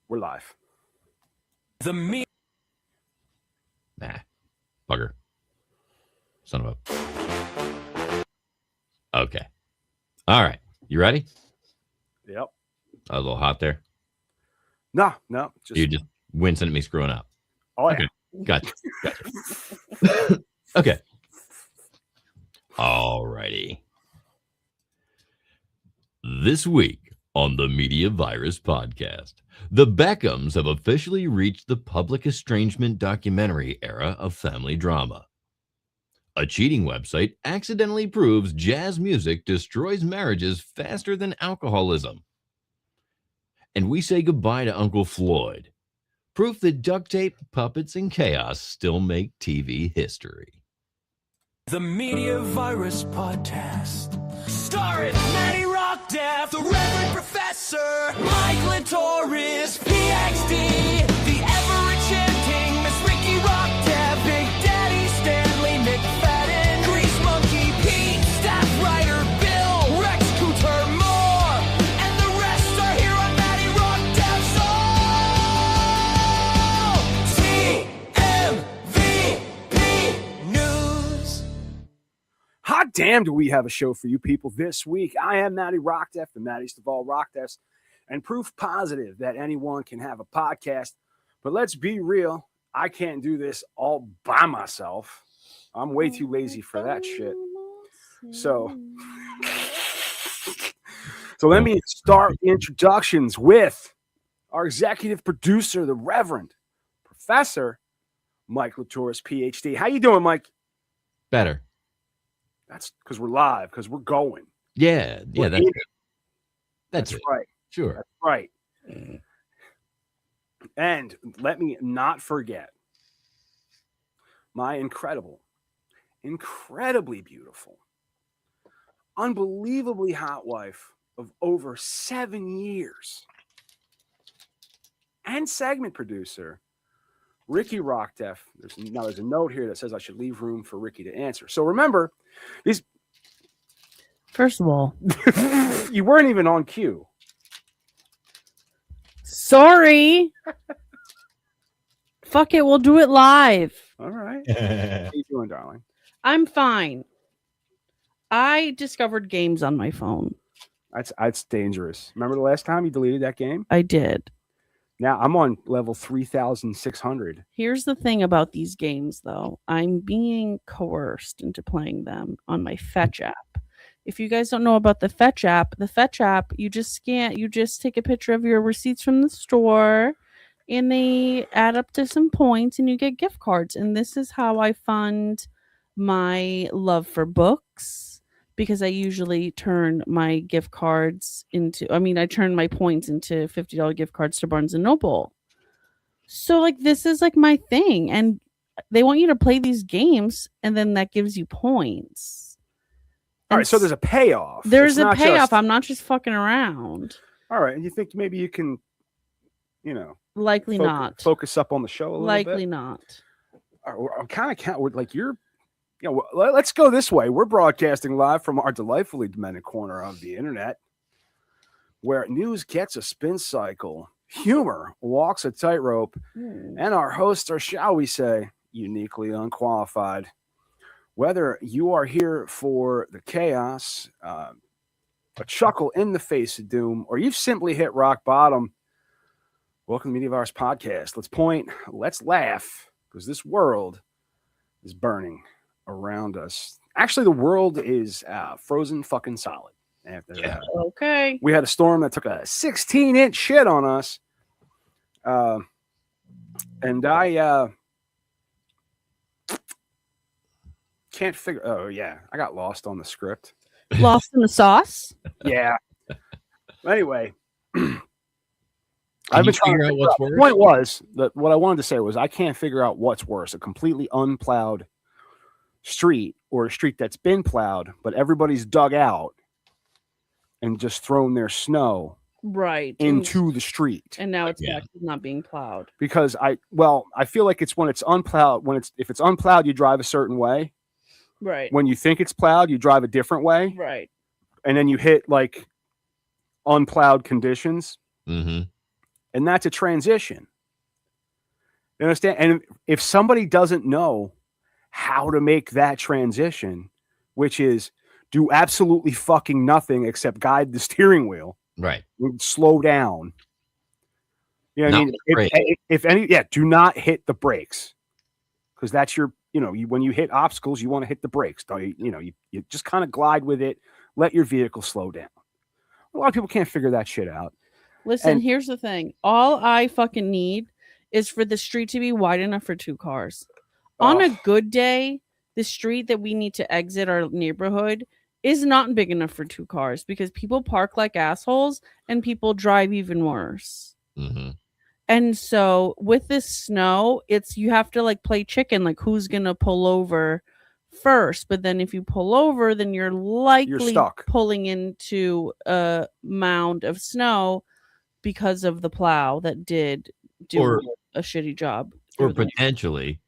We're live. Nah, bugger. Son of a. Okay. All right. You ready? Yep. A little hot there. No. You just wincing at me screwing up. Oh, yeah. Okay. Gotcha. Okay. All righty. This week on the Media Virus Podcast, the Beckhams have officially reached the public estrangement documentary era of family drama. A cheating website accidentally proves jazz music destroys marriages faster than alcoholism. And we say goodbye to Uncle Floyd. Proof that duct tape, puppets, and chaos still make TV history. The Media Virus Podcast. Starring Matty Rockdef, the Reverend Professor, Mike Latoris, PhD, the ever-enchanting Miss Ricky Rockdef, Big Daddy Stanley McFadden, Grease Monkey Pete, staff writer Bill, Rex Couture Moore, and the rest are here on Matty Rockdef's TMVP News. Hot damn, do we have a show for you people this week. I am Matty Rockdef, the Mattiest of all Rockdefs, and proof positive that anyone can have a podcast. But let's be real, I can't do this all by myself. I'm way too lazy for that shit. So let me start the introductions with our executive producer, the Reverend Professor Mike Latoris, PhD. How you doing, Mike? Better. That's because we're live, because we're going. Yeah, that's it. That's it. right. Sure. That's right. And let me not forget my incredibly beautiful, unbelievably hot wife of over 7 years and segment producer, Ricky Rockdef. There's a note here that says I should leave room for Ricky to answer. So remember, First of all, you weren't even on cue. sorry. Fuck it, we'll do it live. All right. How you doing, darling? I'm fine. I discovered games on my phone. That's dangerous. Remember the last time you deleted that game? I did. Now I'm on level 3,600. Here's the thing about these games, though. I'm being coerced into playing them on my Fetch app. If you guys don't know about the Fetch app, you just take a picture of your receipts from the store and they add up to some points and you get gift cards. And this is how I fund my love for books, because I usually turn my gift cards I turn my points into $50 gift cards to Barnes & Noble. So this is my thing. And they want you to play these games and then that gives you points. All right, so there's a payoff. There's a payoff. I'm not just fucking around. All right, and you think maybe you can, likely not focus up on the show a little bit? Likely not. I'm kind of let's go this way. We're broadcasting live from our delightfully demented corner of the internet, where news gets a spin cycle, humor walks a tightrope, and our hosts are, shall we say, uniquely unqualified. Whether you are here for the chaos, a chuckle in the face of doom, or you've simply hit rock bottom, welcome to the Media Virus Podcast. Let's point, let's laugh, because this world is burning around us. Actually, the world is frozen fucking solid. After that. Okay. We had a storm that took a 16-inch shit on us. And I can't figure. Oh yeah, I got lost on the script. Lost in the sauce. Yeah. Anyway, I've been trying to figure out what's worse. The point was that what I wanted to say was I can't figure out what's worse: a completely unplowed street or a street that's been plowed, but everybody's dug out and just thrown their snow into the street, and now it's back to not being plowed. Because I feel like it's when it's unplowed. If it's unplowed, you drive a certain way. Right. When you think it's plowed, you drive a different way. Right. And then you hit unplowed conditions. Mm-hmm. and that's a transition. You understand? And if somebody doesn't know how to make that transition, which is do absolutely fucking nothing except guide the steering wheel, Right. slow down. You know what I Not mean? with brakes. If any, do not hit the brakes, because that's your, when you hit obstacles, you want to hit the brakes. Don't you just kind of glide with it, let your vehicle slow down. A lot of people can't figure that shit out. Listen, And- here's the thing. All I fucking need is for the street to be wide enough for 2 cars. On a good day, the street that we need to exit our neighborhood is not big enough for 2 cars because people park like assholes and people drive even worse. Mm-hmm. And so with this snow, you have to like play chicken, like who's gonna pull over first. But then if you pull over, then you're likely stuck. pulling into a mound of snow because of the plow that did do a shitty job. Or potentially,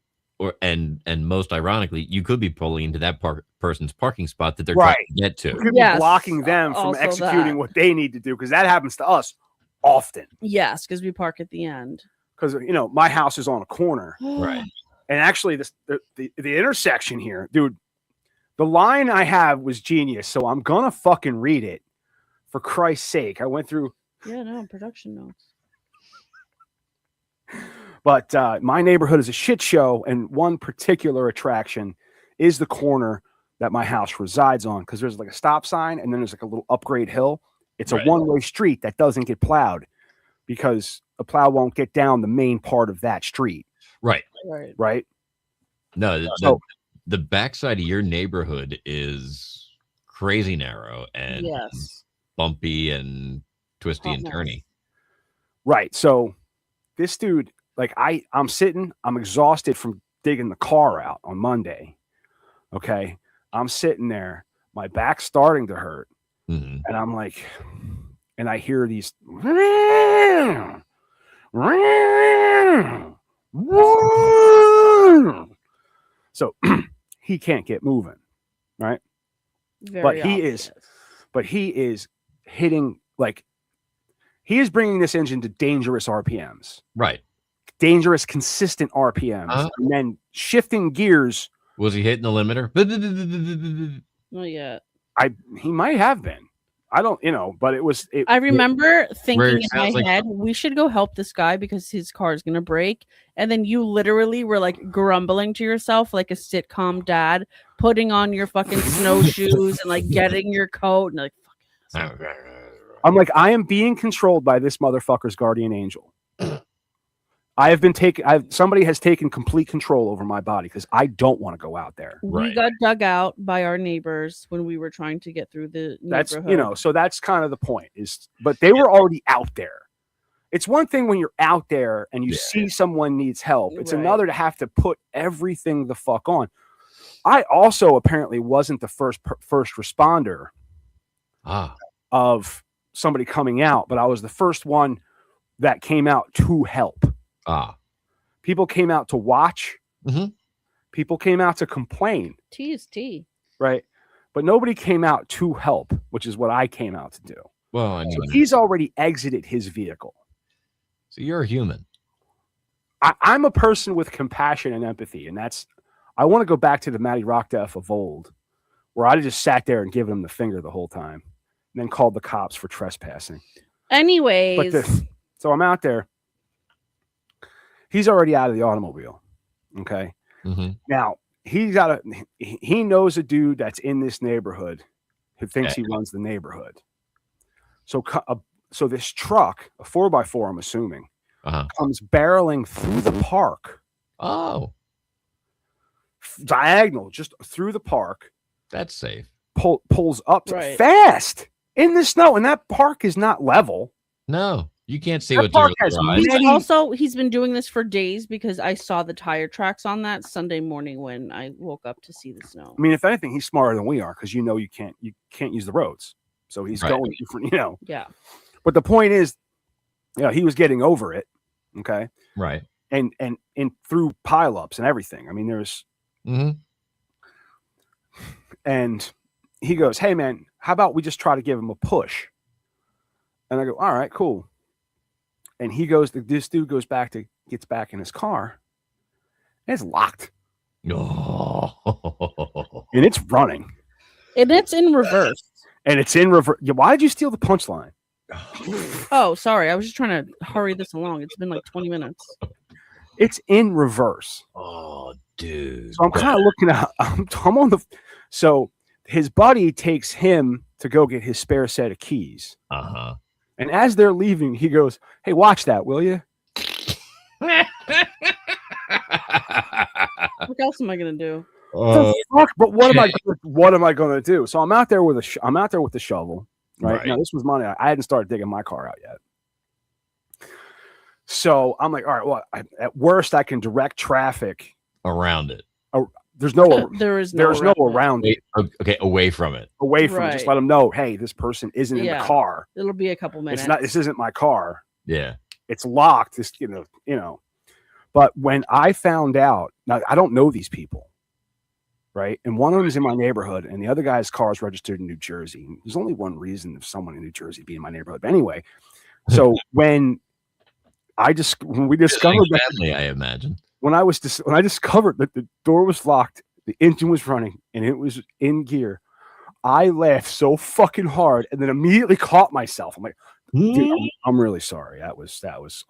and most ironically, you could be pulling into that person's parking spot that they're trying to get to. You could be blocking them from also executing that. what they need to do, because that happens to us often. Yes, because we park at the end. Because my house is on a corner, Right? And actually, the intersection here, dude, the line I have was genius. So I'm gonna fucking read it, for Christ's sake. I went through. Yeah, no, production notes. But my neighborhood is a shit show, and one particular attraction is the corner that my house resides on, because there's like a stop sign, and then there's like a little upgrade hill. It's a one-way street that doesn't get plowed because a plow won't get down the main part of that street. Right. No, the backside of your neighborhood is crazy narrow and bumpy and twisty and turny. Right. So this dude, like I'm exhausted from digging the car out on Monday. Okay. I'm sitting there, my back's starting to hurt. Mm-hmm. And I'm like, and I hear these. So he can't get moving, right? But he is hitting, like, he is bringing this engine to dangerous RPMs, right? Dangerous, consistent RPMs, and then shifting gears. Was he hitting the limiter? Not yet. He might have been. I don't, but it was. I remember thinking in my like head, we should go help this guy because his car is gonna break. And then you literally were like grumbling to yourself like a sitcom dad, putting on your fucking snowshoes and like getting your coat and like. Fuck. I'm like, I am being controlled by this motherfucker's guardian angel. Somebody has taken complete control over my body because I don't want to go out there. We got dug out by our neighbors when we were trying to get through the neighborhood. That's, so that's kind of the point but they were already out there. It's one thing when you're out there and you see someone needs help. It's another to have to put everything the fuck on. I also apparently wasn't the first responder of somebody coming out, but I was the first one that came out to help. People came out to watch. Mm-hmm. People came out to complain. Tea is tea. Right. But nobody came out to help, which is what I came out to do. Well, so he's already exited his vehicle. So you're a human. I'm a person with compassion and empathy. And I want to go back to the Matty Rockdef of old, where I just sat there and given him the finger the whole time and then called the cops for trespassing. Anyways. So I'm out there. He's already out of the automobile. Okay. Mm-hmm. Now he knows a dude that's in this neighborhood who thinks he runs the neighborhood. So this truck, a 4x4, I'm assuming, comes barreling through the park. Oh. Diagonal, just through the park. That's safe. Pulls up fast in the snow. And that park is not level. No. You can't see that what he's been doing this for days because I saw the tire tracks on that Sunday morning when I woke up to see the snow. I mean, if anything, he's smarter than we are because you can't use the roads. So he's going different, Yeah. But the point is, he was getting over it. Okay. Right. And through pileups and everything. I mean, there's and he goes, "Hey man, how about we just try to give him a push?" And I go, "All right, cool." and this dude gets back in his car, and it's locked. No. And it's running. And it's in reverse. And it's in reverse. Yeah, why did you steal the punchline? Oh, sorry. I was just trying to hurry this along. It's been like 20 minutes. It's in reverse. Oh, dude. So I'm kind of looking at. I'm on the. So his buddy takes him to go get his spare set of keys. Uh-huh. And as they're leaving, he goes, "Hey, watch that, will you?" What else am I gonna do? Fuck, but what am I going to do? So I'm out there with the shovel. Right? Now this was Monday. I hadn't started digging my car out yet. So I'm like, all right, well, at worst I can direct traffic around it. There's no around it. Okay, away from it. Away from it. Just let them know, hey, this person isn't in the car. It'll be a couple minutes. This isn't my car. Yeah. It's locked. This, you know. But when I found out, now I don't know these people. Right. And one of them is in my neighborhood and the other guy's car is registered in New Jersey. There's only one reason of someone in New Jersey be in my neighborhood. But anyway, so when we discovered that family, I imagine when I discovered that the door was locked, the engine was running and it was in gear, I laughed so fucking hard and then immediately caught myself. I'm like, dude, I'm really sorry. That was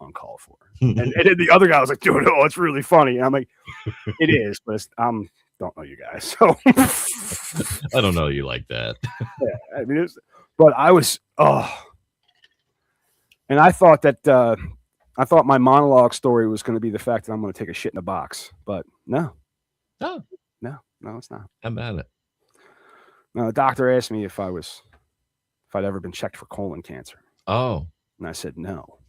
uncalled for. and then the other guy was like, dude, no, it's really funny. And I'm like, it is, but don't know you guys, so I don't know you like that. Yeah, I mean, but I was, and I thought my monologue story was going to be the fact that I'm going to take a shit in a box, but no, it's not. How about it? No, the doctor asked me if I'd ever been checked for colon cancer. Oh, and I said no.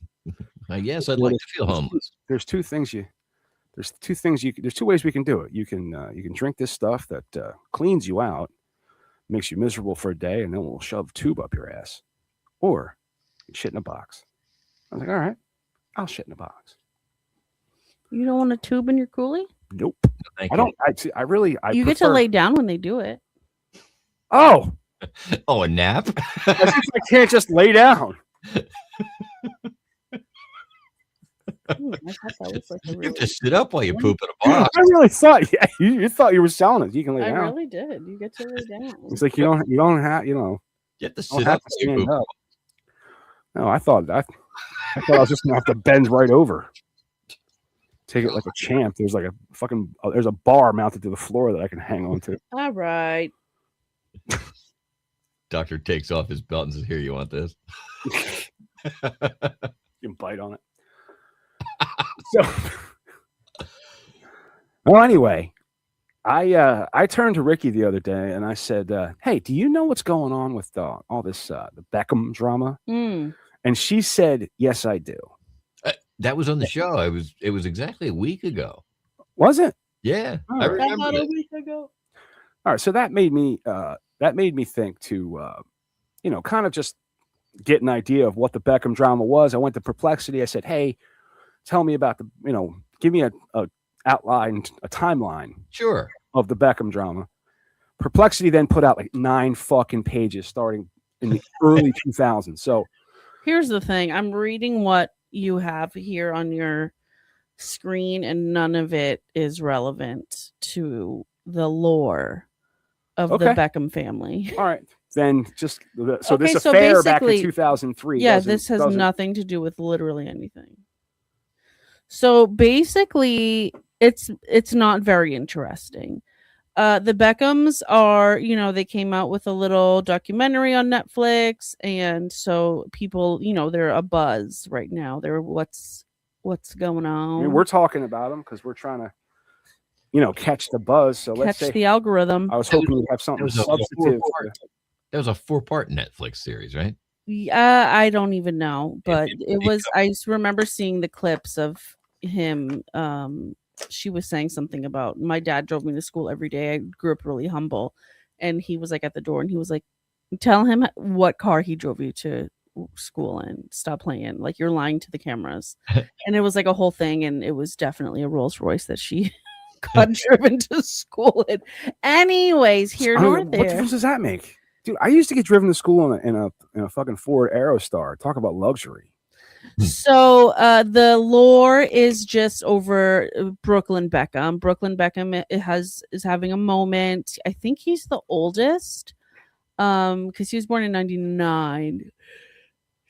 I guess I'd like to feel homeless. There's two ways we can do it. You can drink this stuff that cleans you out, makes you miserable for a day, and then we'll shove a tube up your ass, or you shit in a box. I was like, all right, I'll shit in a box. You don't want a tube in your coolie? Nope. Thank I don't. I really. You get to lay down when they do it. Oh, a nap? I can't just lay down. I thought that was like You have to sit up while you poop in a box. I really thought, you thought you were selling it. You can lay down. I really did. You get to lay down. It's like you don't have, You have to sit don't up have to while you stand poop. up. No, I thought I was just gonna have to bend right over. Take it like a champ. There's like there's a bar mounted to the floor that I can hang on to. All right. Doctor takes off his belt and says, "Here, you want this?" You can bite on it. So, well, anyway, I turned to Ricky the other day and I said, "Hey, do you know what's going on with all this the Beckham drama?" Mm. And she said, "Yes, I do." That was on the show. It was exactly a week ago. Was it? Yeah, Oh, I remember About a it. week ago. All right, so that made me think to kind of just get an idea of what the Beckham drama was. I went to Perplexity. I said, "Hey, tell me about give me a timeline Sure. of the Beckham drama." Perplexity then put out like 9 fucking pages starting in the early 2000s. So here's the thing. I'm reading what you have here on your screen, and none of it is relevant to the lore of the Beckham family. This affair back in 2003. Yeah, this has nothing to do with literally anything. So basically, it's not very interesting. The Beckhams are, they came out with a little documentary on Netflix, and so people, they're a buzz right now. They're what's going on. I mean, we're talking about them because we're trying to, catch the buzz. So let's catch the algorithm. I was hoping we'd have something substantive. That was a 4-part Netflix series, right? Yeah, I don't even know, but it was. I remember seeing the clips of him. She was saying something about, my dad drove me to school every day. I grew up really humble, and he was like at the door, and he was like, "Tell him what car he drove you to school in. Stop playing. Like, you're lying to the cameras." And it was like a whole thing, and it was definitely a Rolls Royce that she got driven to school in. Anyways, here nor there. What difference does that make? Dude, I used to get driven to school in a fucking Ford Aerostar. Talk about luxury. So the lore is just over Brooklyn Beckham. Brooklyn Beckham is having a moment. I think he's the oldest, because he was born in 99.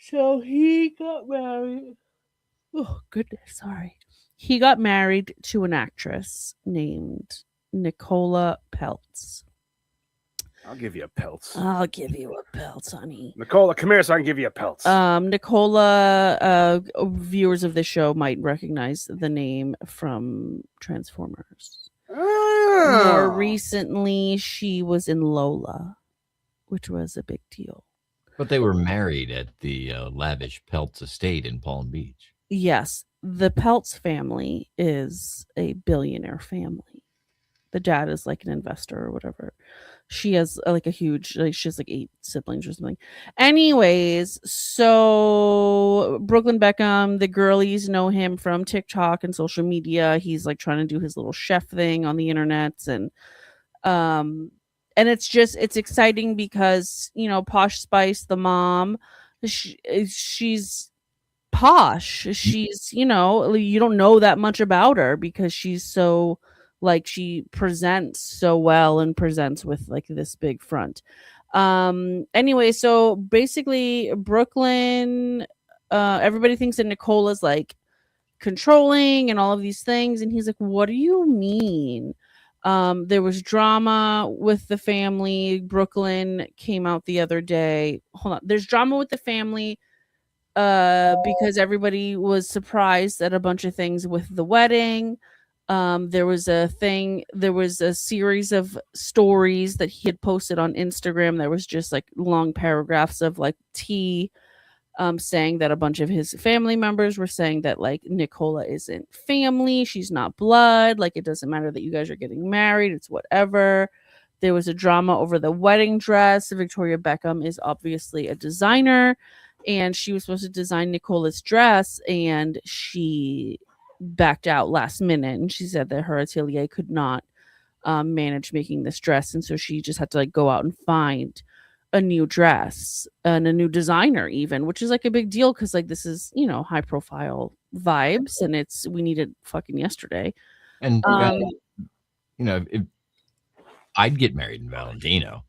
So he got married. Oh goodness, sorry. He got married to an actress named Nicola Peltz. I'll give you a pelts. I'll give you a Peltz, honey. Nicola, come here so I can give you a pelts. Nicola, viewers of the show might recognize the name from Transformers. More recently, she was in Lola, which was a big deal. But they were married at the lavish Peltz estate in Palm Beach. Yes, the Peltz family is a billionaire family. The dad is like an investor or whatever. She has like a huge, like she has like 8 siblings or something. Anyways, so Brooklyn Beckham, the girlies know him from TikTok and social media. He's like trying to do his little chef thing on the internet, and it's exciting because, you know, Posh Spice, the mom, she's posh. She's, you know, you don't know that much about her because she's so, like, she presents so well and presents with like this big front. Anyway, so basically Brooklyn, everybody thinks that Nicola's like controlling and all of these things, and he's like, what do you mean? There was drama with the family. Brooklyn came out the other day. Hold on, there's drama with the family because everybody was surprised at a bunch of things with the wedding. There was a series of stories that he had posted on Instagram. There was just like long paragraphs of like tea, saying that a bunch of his family members were saying that like Nicola isn't family, she's not blood, like it doesn't matter that you guys are getting married, it's whatever. There was a drama over the wedding dress. Victoria Beckham is obviously a designer, and she was supposed to design Nicola's dress, and she backed out last minute, and she said that her atelier could not manage making this dress, and so she just had to like go out and find a new dress and a new designer even, which is like a big deal because like this is, you know, high profile vibes, and we needed fucking yesterday. And you know, if I'd get married in Valentino.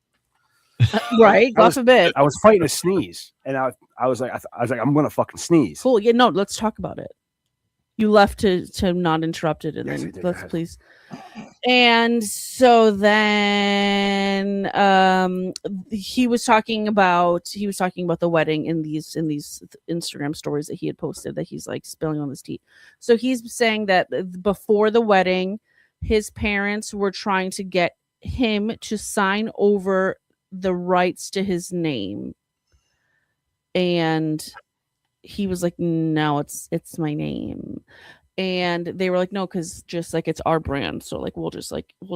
Right, God forbid. I was fighting a sneeze, and I was like, I'm gonna fucking sneeze. Cool. Yeah, no, let's talk about it. You left to not interrupt it, and Yes, then I did. let's please. And so then he was talking about the wedding in these Instagram stories that he had posted, that he's like spilling on his tea. So he's saying that before the wedding, his parents were trying to get him to sign over the rights to his name, and he was like, no, it's my name. And they were like, no, because just like it's our brand, so like we'll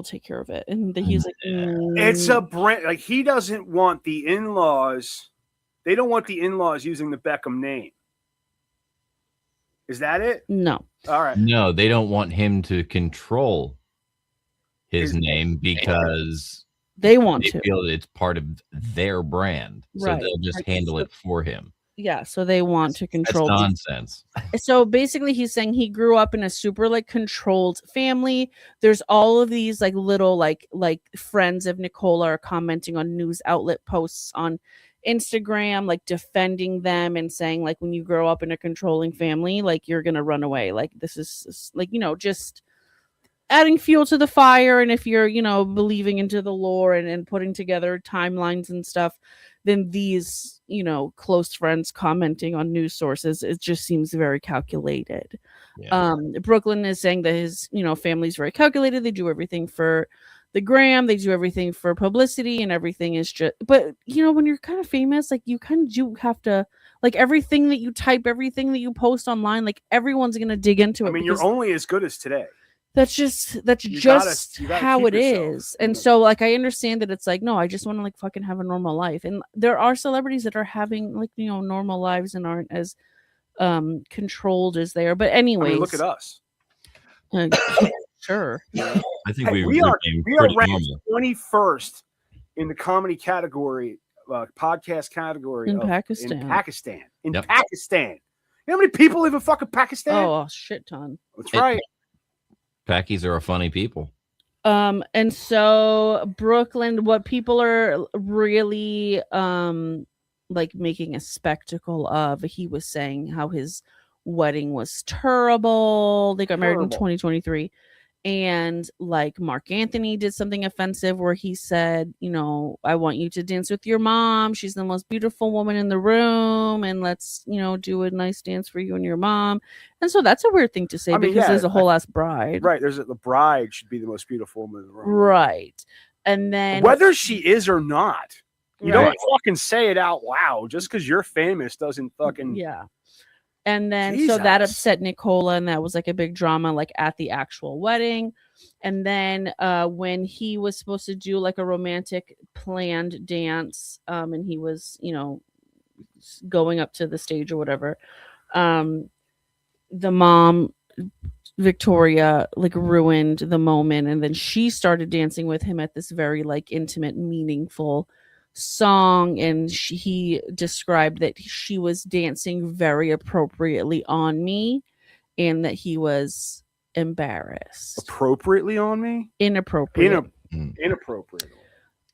take care of it. And he's like, it's a brand. Like he doesn't want the in-laws. They don't want the in-laws using the Beckham name. Is that it? No. All right. No, they don't want him to control his name because they want to feel that it's part of their brand, so right. They'll just handle it for him. Yeah, so they want to control. That's nonsense. So basically he's saying he grew up in a super like controlled family. There's all of these like little like friends of Nicola are commenting on news outlet posts on Instagram, like defending them and saying like, when you grow up in a controlling family, like you're gonna run away. Like this is like, you know, just adding fuel to the fire. And if you're, you know, believing into the lore and putting together timelines and stuff, then these, you know, close friends commenting on news sources, it just seems very calculated. Yeah. Brooklyn is saying that his, you know, family's very calculated. They do everything for the gram. They do everything for publicity, and everything is just, but you know, when you're kind of famous, like you kind of do have to, like everything that you type, everything that you post online, like everyone's going to dig into it. I mean, you're only as good as today. That's just how it is. And so like I understand that it's like, no, I just want to like fucking have a normal life. And there are celebrities that are having like, you know, normal lives and aren't as controlled as they are. But anyways, I mean, look at us. Sure. I think we are ranked 21st in the comedy category, podcast category in Pakistan. In Pakistan. You know how many people live in fucking Pakistan? Oh, a shit ton. That's right. Pakis are a funny people. And so Brooklyn, what people are really like making a spectacle of, he was saying how his wedding was terrible. They got married in Terrible. 2023. And like Mark Anthony did something offensive where he said, you know, I want you to dance with your mom. She's the most beautiful woman in the room. And let's, you know, do a nice dance for you and your mom. And so that's a weird thing to say I mean, because yeah, there's a whole ass bride. Right. The bride should be the most beautiful woman in the room. Right. And then whether she is or not, you Right. don't fucking say it out loud. Just because you're famous doesn't fucking. Yeah. And then so that Jesus. upset Nicola, and that was like a big drama like at the actual wedding. And then when he was supposed to do like a romantic planned dance, and he was, you know, going up to the stage or whatever, the mom Victoria like ruined the moment, and then she started dancing with him at this very like intimate, meaningful song, and he described that she was dancing very appropriately on me and that he was embarrassed. Appropriately on me? Inappropriate. Inappropriate.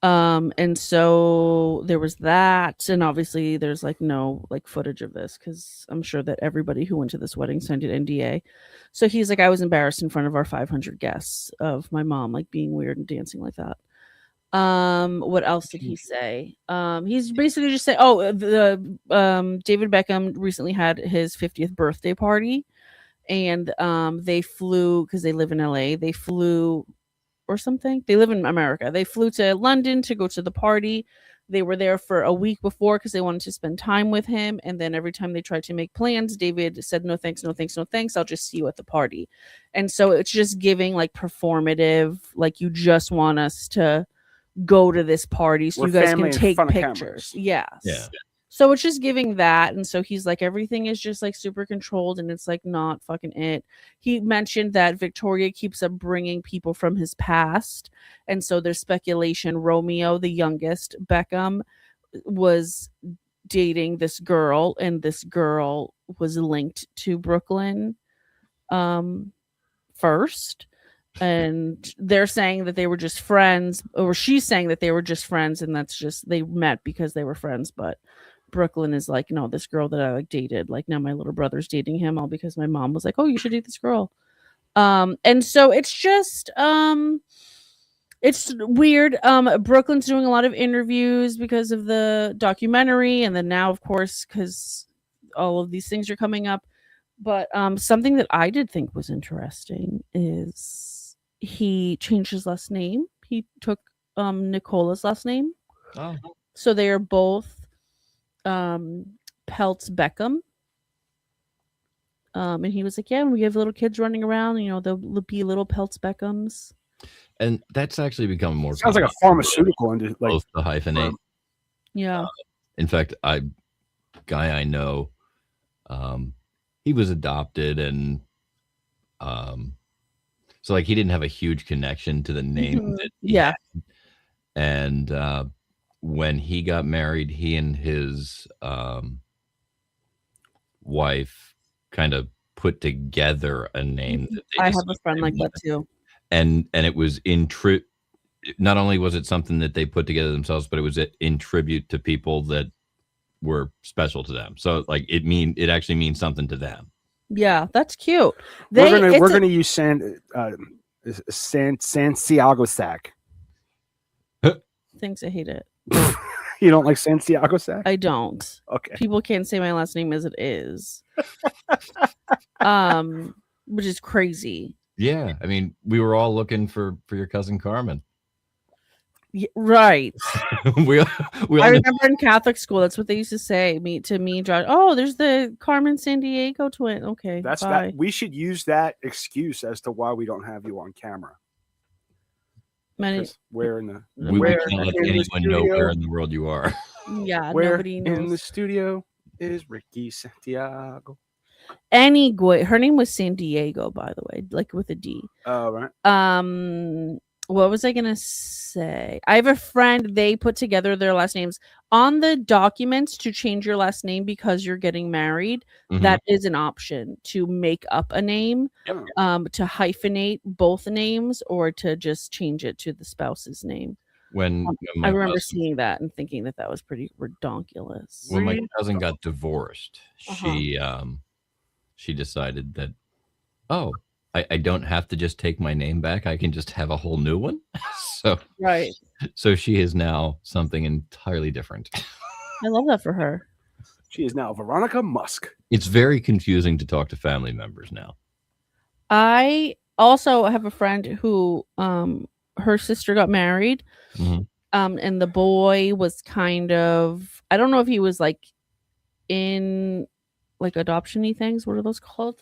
And so there was that, and obviously there's like no like footage of this because I'm sure that everybody who went to this wedding signed an NDA. So he's like, I was embarrassed in front of our 500 guests of my mom like being weird and dancing like that. What else did he say? He's basically just said, David Beckham recently had his 50th birthday party, and they flew because they live in LA. They flew or something. They live in America. They flew to London to go to the party. They were there for a week before because they wanted to spend time with him. And then every time they tried to make plans, David said, no, thanks, no, thanks, no, thanks. I'll just see you at the party. And so it's just giving like performative, like you just want us to go to this party so We're you guys family can in take front of pictures. cameras. Yes. Yeah. So it's just giving that. And so he's like, everything is just like super controlled and it's like not fucking it. He mentioned that Victoria keeps up bringing people from his past. And so there's speculation Romeo, the youngest, Beckham, was dating this girl, and this girl was linked to Brooklyn first. And they're saying that they were just friends, or she's saying that they were just friends, and that's just they met because they were friends. But Brooklyn is like, no, this girl that I like dated, like now my little brother's dating him, all because my mom was like, oh, you should date this girl. And so it's just it's weird. Brooklyn's doing a lot of interviews because of the documentary, and then now, of course, because all of these things are coming up. But something that I did think was interesting is he changed his last name. He took Nicola's last name. Oh. So they are both Peltz Beckham. And he was like, yeah, we have little kids running around, you know, they'll be little Peltz Beckhams. And that's actually become more. Sounds like a pharmaceutical industry. Like, Both the hyphenate. Yeah. In fact, guy I know, he was adopted, and so like he didn't have a huge connection to the name that he had. And when he got married, he and his wife kind of put together a name that they I have a friend like that too. And it was not only was it something that they put together themselves, but it was in tribute to people that were special to them. So like it actually means something to them. Yeah, that's cute. we're gonna use Santiago Sack. Thanks, I hate it. You don't like Santiago Sack? I don't. Okay. People can't say my last name as it is. Which is crazy. Yeah, I mean, we were all looking for your cousin Carmen. Yeah, right. we all I remember in Catholic school, that's what they used to say to me, John. Oh, there's the Carmen San Diego twin. Okay, That's bye. that. We should use that excuse as to why we don't have you on camera. Where in the we can't let anyone know where in the world you are. Yeah, where nobody knows. in the studio is Ricky Santiago? Anyway, her name was San Diego, by the way, like with a D. Oh, right. what was I gonna say? I have a friend, they put together their last names on the documents to change your last name because you're getting married. Mhm. That is an option to make up a name, Yep. to hyphenate both names or to just change it to the spouse's name. When I my remember cousin, seeing that and thinking that that was pretty redonkulous. when my cousin got divorced, Uh-huh. she decided that, oh, I don't have to just take my name back. I can just have a whole new one. Right. So she is now something entirely different. I love that for her. She is now Veronica Musk. It's very confusing to talk to family members now. I also have a friend who her sister got married. Mhm. And the boy was kind of, I don't know if he was like in like adoption-y things. What are those called?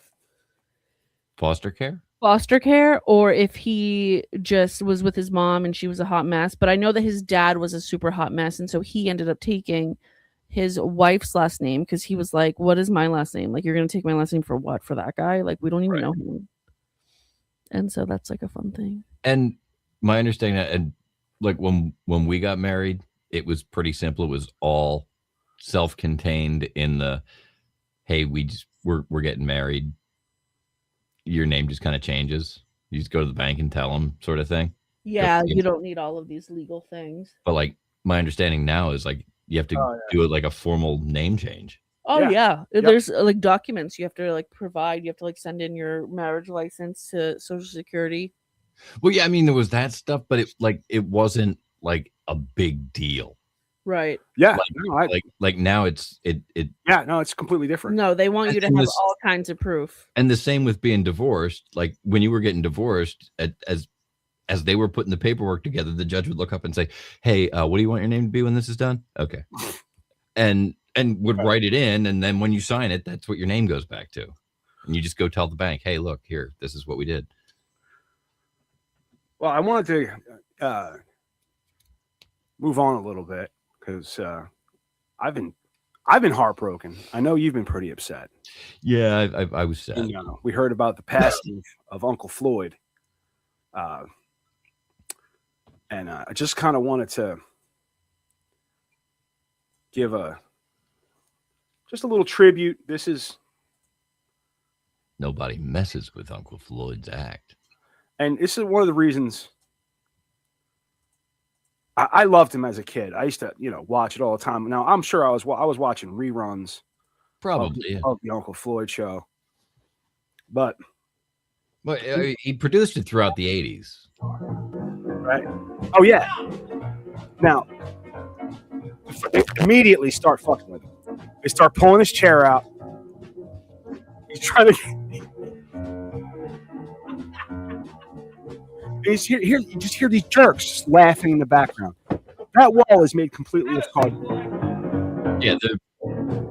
Foster care? Foster care, or if he just was with his mom and she was a hot mess. But I know that his dad was a super hot mess, and so he ended up taking his wife's last name because he was like, what is my last name? Like, you're gonna take my last name for what? For that guy? Like, we don't even know him. And so that's like a fun thing. And my understanding that, and like when we got married, it was pretty simple. It was all self-contained in the, hey, we're getting married. Your name just kind of changes. You just go to the bank and tell them, sort of thing. Yeah, you don't need all of these legal things. But like my understanding now is like you have to do it like a formal name change. Oh yeah. Yep. There's like documents you have to like provide. You have to like send in your marriage license to Social Security. Well, yeah, I mean there was that stuff, but it wasn't like a big deal. Right. Yeah. Like now it's yeah, no, it's completely different. No, they want you to have all kinds of proof. And the same with being divorced. Like when you were getting divorced, as they were putting the paperwork together, the judge would look up and say, hey, what do you want your name to be when this is done? Okay. And would write it in, and then when you sign it, that's what your name goes back to. And you just go tell the bank, hey, look, here, this is what we did. Well, I wanted to move on a little bit because I've been heartbroken. I know you've been pretty upset. Yeah, I was sad. And, we heard about the passing of Uncle Floyd, and I just kind of wanted to give just a little tribute. This is nobody messes with Uncle Floyd's act, and this is one of the reasons. I loved him as a kid. I used to, watch it all the time. Now I'm sure I was watching reruns, probably of the Uncle Floyd show. But he produced it throughout the 80s, right? Oh yeah. Now they immediately start fucking with him. They start pulling his chair out. He's trying to. You just hear these jerks just laughing in the background. That wall is made completely of cardboard. Yeah,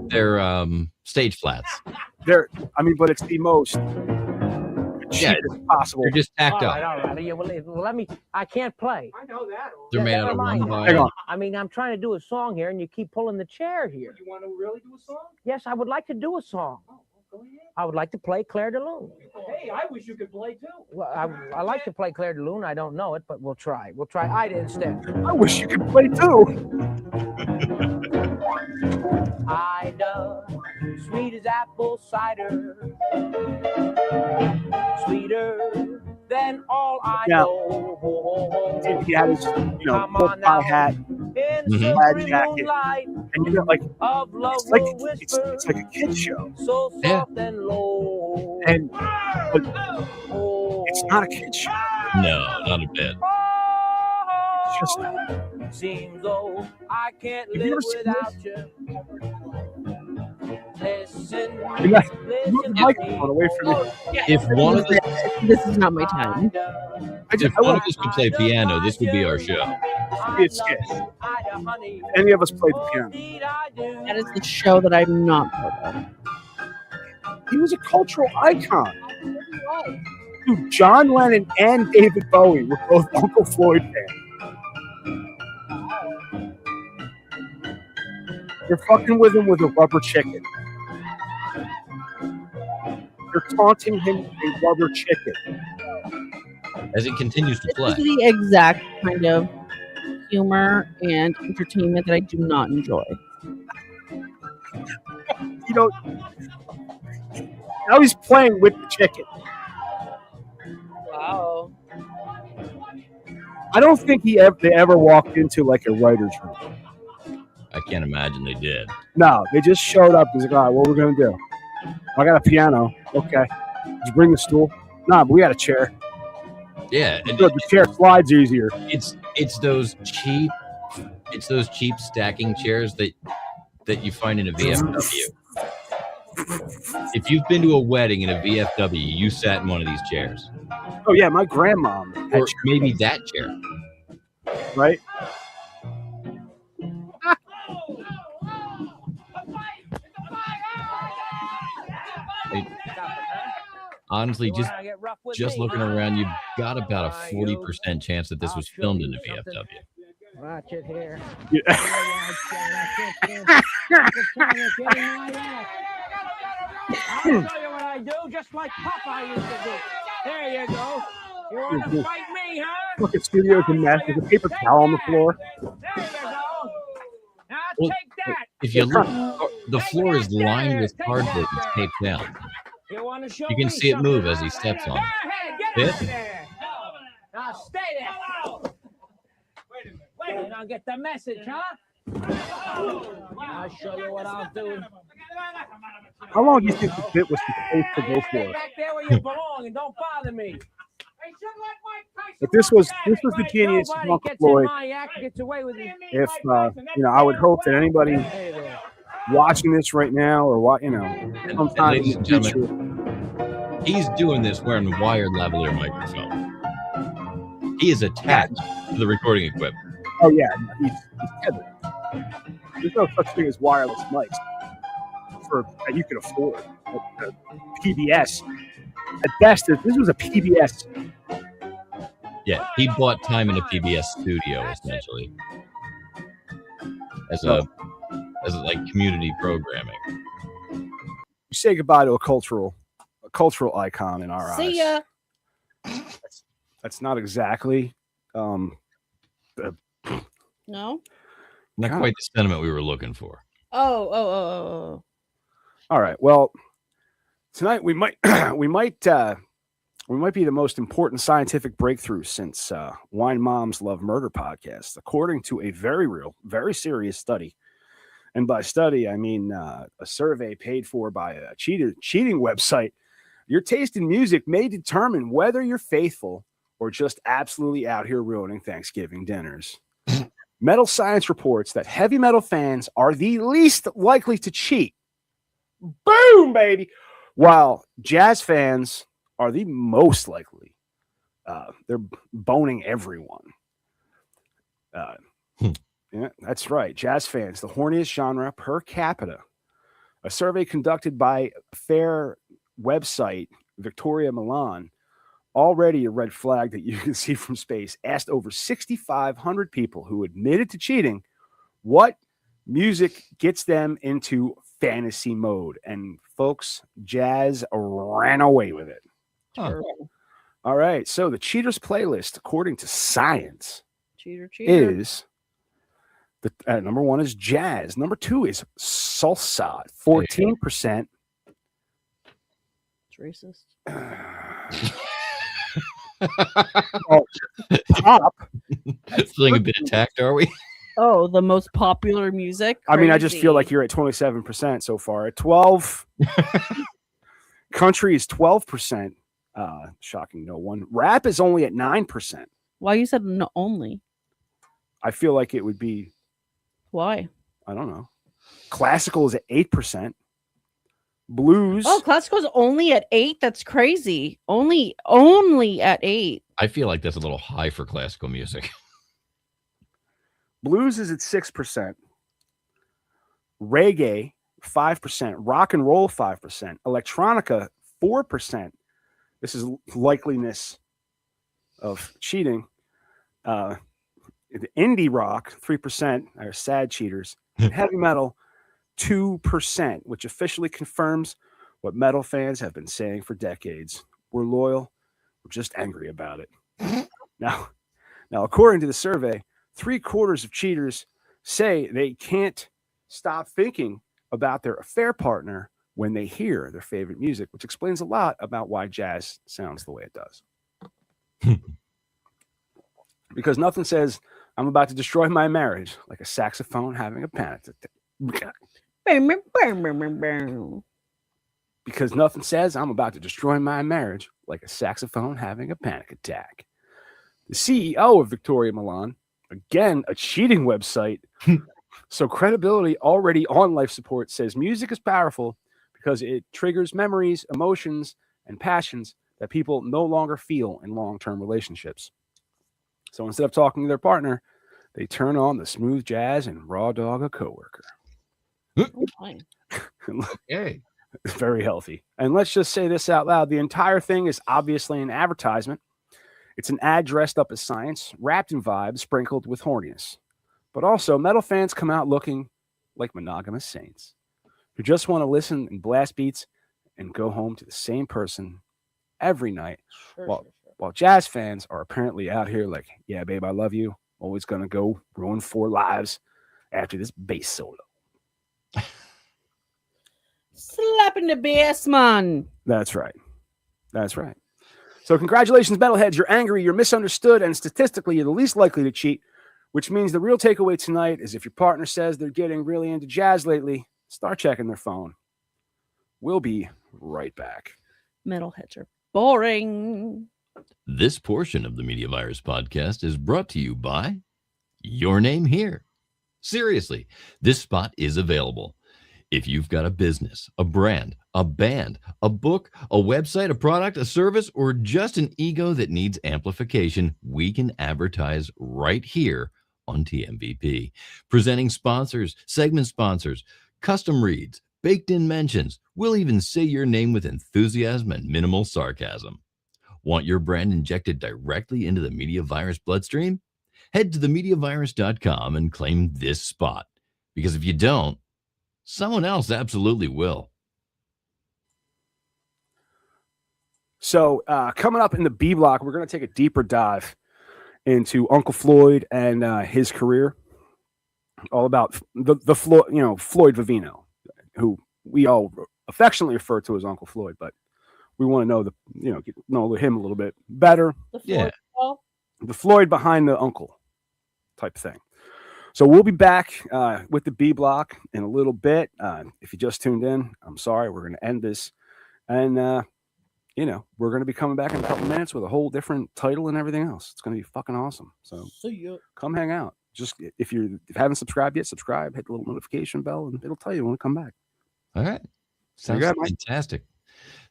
they're stage flats. But it's the most cheapest possible. They're just tacked up. All right. Yeah, well, let me. I can't play. I know that. They're made out of never one mind. Hang by. on. I mean, I'm trying to do a song here, and you keep pulling the chair here. You want to really do a song? Yes, I would like to do a song. Oh, go ahead. I would like to play Claire de Lune. Hey, I wish you could play too. Well, I like to play Claire de Lune. I don't know it, but we'll try. We'll try Ida instead. I wish you could play too. Ida, sweet as apple cider, sweeter than all I know. He had his, Come full on tie now. hat, In Mhm. silvery jacket. moonlight and of love it's like will whisper, it's like a kid's show, so Yeah. soft and low. and Oh, it's not a kid's show. No, not a bit. It's just seems though I can't Have you live ever seen without you. Listen, Good night. Move listen the to microphone me. away from me. If one of us, This is not my time. if one of us could play piano, this would be our show. be a skit. Any of us played the piano. That is the show that I'm not part of. He was a cultural icon. Dude, John Lennon and David Bowie were both Uncle Floyd fans. They're fucking with him with a rubber chicken. They're taunting him with a rubber chicken. as he continues to This play. is the exact kind of humor and entertainment that I do not enjoy. You know, now he's playing with the chicken. Wow. I don't think they ever walked into like a writer's room. I can't imagine they did. No, they just showed up. He's like, all right, what we're going to do? I got a piano. Okay. Did you bring the stool? Nah, but we got a chair. Yeah, and The chair slides easier. it's those cheap stacking chairs that you find in a VFW. If you've been to a wedding in a VFW, you sat in one of these chairs, Oh, yeah, my grandmom had or maybe that chair. right? Honestly, You wanna get rough with just me, looking huh? around, you've got about a Why, 40% chance that this I'll was show filmed in you a something. VFW. Watch it here. Yeah. I'll show you what I do, just like Popeye used to do. There you go. You want to fight me, huh? Fucking studios and mess. There's a paper towel on the floor. There you go. Now Well, take that. If you look, the floor is lined with cardboard that's taped down. You want to show You can me see it move something, as he huh? steps on Go it. ahead, get Fit? out of there. Now stay there. You don't get the message, huh? I'll show you what I'll do. How long do you think the bit was supposed to go Stay for? back there where you belong and don't bother me. But this was the genius of Nobody Uncle gets in Floyd. my act, gets away with it. If I would hope that anybody Hey there. watching this right now, or what, sometime ladies in and the gentlemen, future, he's doing this wearing a wired lavalier microphone. He is attached to the recording equipment. oh yeah, he's tethered. There's no such thing as wireless mics that you can afford. PBS. At best, this was a PBS. Yeah, he bought time in a PBS studio essentially as like community programming. You say goodbye to a cultural icon in our eyes. See ya. That's not exactly No. Not Yeah. quite the sentiment we were looking for. Oh. all right. Well, tonight we might be the most important scientific breakthrough since Wine Moms Love Murder podcast, according to a very real, very serious study. And by study, I mean a survey paid for by a cheating website. Your taste in music may determine whether you're faithful or just absolutely out here ruining Thanksgiving dinners. Metal Science reports that heavy metal fans are the least likely to cheat. Boom, baby. While jazz fans are the most likely. They're boning everyone. Yeah, that's right. Jazz fans, the horniest genre per capita. A survey conducted by fair website Victoria Milan, already a red flag that you can see from space, asked over 6,500 people who admitted to cheating what music gets them into fantasy mode. And folks, jazz ran away with it. Huh. All right. So the cheaters playlist, according to science, Cheater. is number one is jazz. Number two is salsa, 14%. It's racist. Pop. Feeling a bit attacked, are we? Oh, the most popular music. I mean, I just feel like Crazy. you're at 27% so far. At 12, country is 12%. Shocking, no one. Rap is only at 9%. Why you said no only? I feel like it would be, Why? I don't know. Classical is at 8%. Blues. Oh, classical's only at 8. That's crazy. Only at 8. I feel like that's a little high for classical music. Blues is at 6%. Reggae, 5%. Rock and roll, 5%. Electronica, 4%. This is likeliness of cheating. The indie rock, 3%, are sad cheaters. And heavy metal, 2%, which officially confirms what metal fans have been saying for decades. We're loyal. We're just angry about it. Now, according to the survey, 3/4 of cheaters say they can't stop thinking about their affair partner when they hear their favorite music, which explains a lot about why jazz sounds the way it does. Because nothing says, I'm about to destroy my marriage like a saxophone having a panic attack. Because nothing says, I'm about to destroy my marriage like a saxophone having a panic attack. The CEO of Victoria Milan, again, a cheating website, so credibility already on life support, says music is powerful because it triggers memories, emotions, and passions that people no longer feel in long-term relationships. So instead of talking to their partner, they turn on the smooth jazz and raw dog a coworker. Okay. Very healthy. And let's just say this out loud. The entire thing is obviously an advertisement. It's an ad dressed up as science, wrapped in vibes, sprinkled with horniness. But also, metal fans come out looking like monogamous saints who just want to listen and blast beats and go home to the same person every night. While jazz fans are apparently out here like, yeah, babe, I love you. Always going to go ruin 4 lives after this bass solo. Slapping the bass, man. That's right. That's right. So congratulations, metalheads. You're angry, you're misunderstood, and statistically, you're the least likely to cheat, which means the real takeaway tonight is if your partner says they're getting really into jazz lately, start checking their phone. We'll be right back. Metalheads are boring. This portion of the Media Virus podcast is brought to you by Your Name Here. Seriously, this spot is available. If you've got a business, a brand, a band, a book, a website, a product, a service, or just an ego that needs amplification, we can advertise right here on TMVP. Presenting sponsors, segment sponsors, custom reads, baked-in mentions. We'll even say your name with enthusiasm and minimal sarcasm. Want your brand injected directly into the Media Virus bloodstream? Head to themediavirus.com and claim this spot. Because if you don't, someone else absolutely will. So coming up in the B block, we're going to take a deeper dive into Uncle Floyd and his career. All about the Floyd, Floyd Vivino, who we all affectionately refer to as Uncle Floyd, but we want to know him a little bit better. The Floyd behind the uncle type thing. So we'll be back with the B block in a little bit. If you just tuned in, I'm sorry. We're going to end this. And, we're going to be coming back in a couple minutes with a whole different title and everything else. It's going to be fucking awesome. So come hang out. Just if you haven't subscribed yet, subscribe, hit the little notification bell, and it'll tell you when to come back. All right. Sounds fantastic.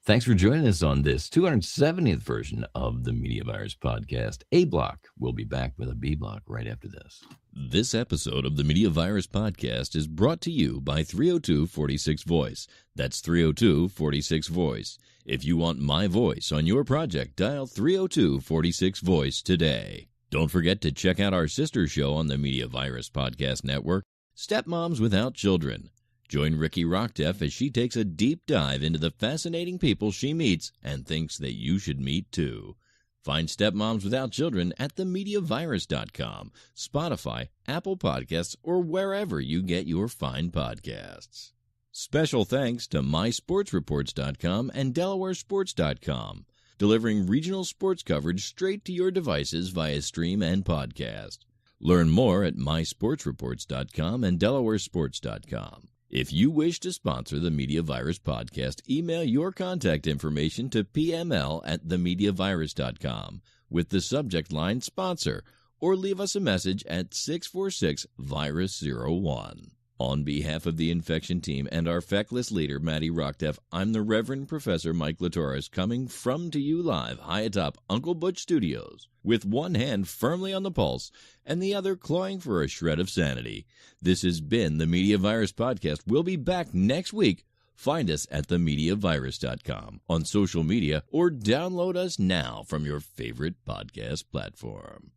Thanks for joining us on this 270th version of the Media Virus podcast. A block. We'll be back with a B block right after this. This episode of the Media Virus podcast is brought to you by 302-46 Voice. That's 302-46 Voice. If you want my voice on your project, dial 302-46 Voice today. Don't forget to check out our sister show on the Media Virus podcast network, Stepmoms Without Children. Join Matty Rockdef as she takes a deep dive into the fascinating people she meets and thinks that you should meet too. Find Stepmoms Without Children at themediavirus.com, Spotify, Apple Podcasts, or wherever you get your fine podcasts. Special thanks to mysportsreports.com and delawaresports.com, delivering regional sports coverage straight to your devices via stream and podcast. Learn more at mysportsreports.com and delawaresports.com. If you wish to sponsor the Media Virus podcast, email your contact information to pml@themediavirus.com with the subject line sponsor, or leave us a message at 646-VIRUS01. On behalf of the infection team and our feckless leader, Matty Rockdef, I'm the Reverend Professor Mike Latoris, coming to you live high atop Uncle Butch Studios, with one hand firmly on the pulse and the other clawing for a shred of sanity. This has been the Media Virus Podcast. We'll be back next week. Find us at themediavirus.com, on social media, or download us now from your favorite podcast platform.